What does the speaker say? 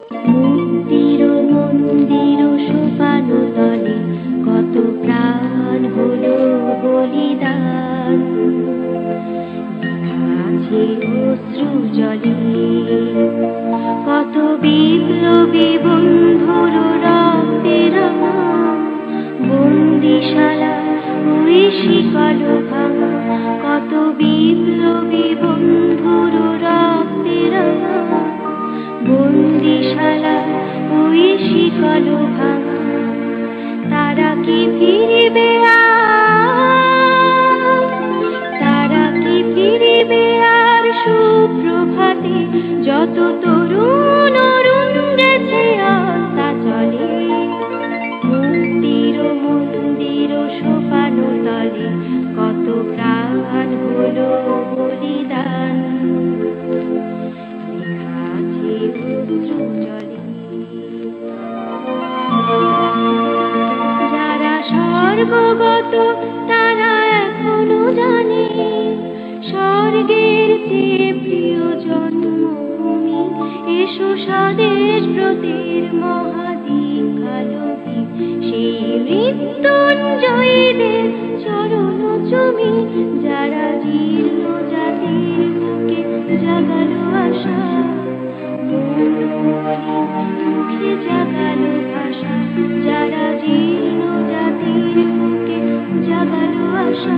মুক্তির মন্দির সোপানো তলে কত প্রাণ হলো বলিদান, আছে অশ্রু জলে কত বিপ্লবী বন্ধুর রক্তের বন্দিশালা ওই শিকল ভাঙা, কত বিপ্লবী বন্ধুর রক্তের বন্দিশালা ওই শিকল ভাঙা। তারা কি ফিরিবে আর, তারা কি ফিরিবে আর সুপ্রভাতে, যত তরুণ অরুণ গেছে আস্তা চলে। মুক্তির মন্দির সোপানো তলে কত প্রাণ হলো বলিদান, লেখা আছে অশ্রু জলে। যারা স্বর্গগত তারা এখনো জানে স্বর্গের চেয়ে প্রিয় জন্মভূমি। এসো স্বদেশ ব্রতের মহাদীক্ষালোকে, সেই মৃত্যুঞ্জয়ীদের চরণ চুমি। যারা জীর্ণ জাতির বুকে জাগালো আশা, মুখে জাগালো ভাষা। যারা জীর্ণ জাতির বুকে জাগালো আশা।